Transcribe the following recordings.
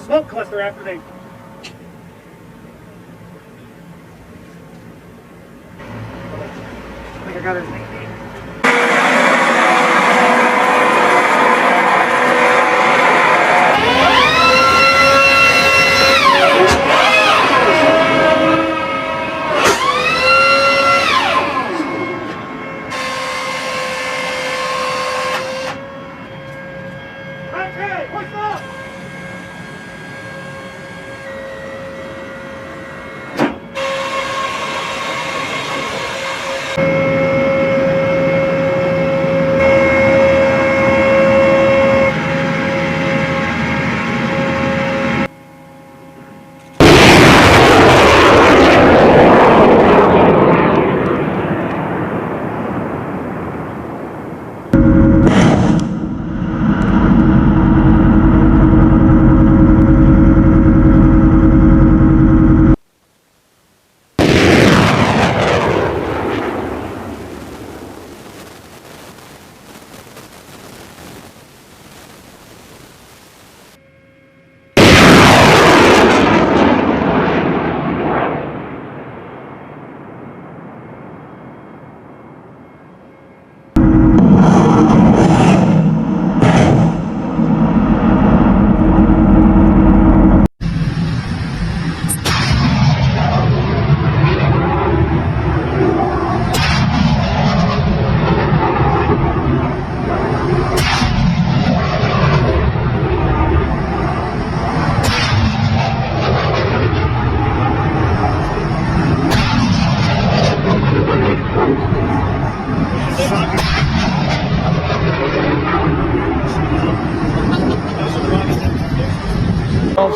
smoke cluster after they... I think I got his name. Okay, what's up?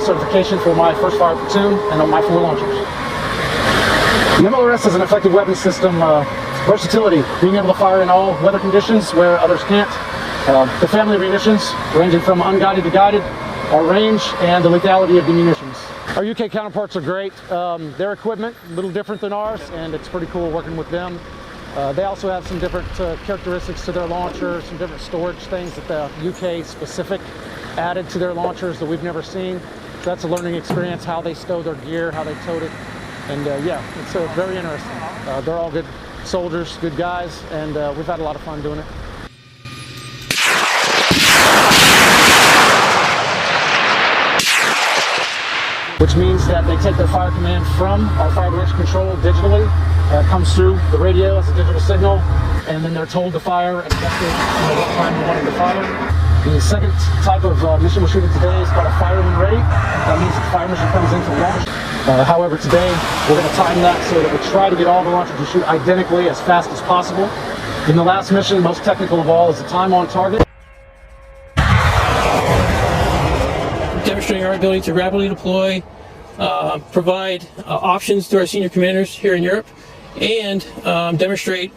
Certification for my first fire platoon and on my 4 launchers. The MLRS is an effective weapon system, versatility, being able to fire in all weather conditions where others can't. The family of munitions, ranging from unguided to guided, our range, and the lethality of the munitions. Our UK counterparts are great. Their equipment, a little different than ours, and it's pretty cool working with them. They also have some different characteristics to their launchers, some different storage things that the UK specific added to their launchers that we've never seen. So that's a learning experience, how they stow their gear, how they towed it. And yeah, it's very interesting. They're all good soldiers, good guys, and we've had a lot of fun doing it. Which means that they take their fire command from our fire direction control digitally. It comes through the radio as a digital signal, and then they're told to fire and investigate what time they want them to fire. The second type of mission we're shooting today is called a fireman ready. That means the fire mission comes in to launch. However, today we're going to time that so that we try to get all the launchers to shoot identically as fast as possible. In the last mission, most technical of all, is the time on target. Demonstrating our ability to rapidly deploy, provide options to our senior commanders here in Europe, and demonstrate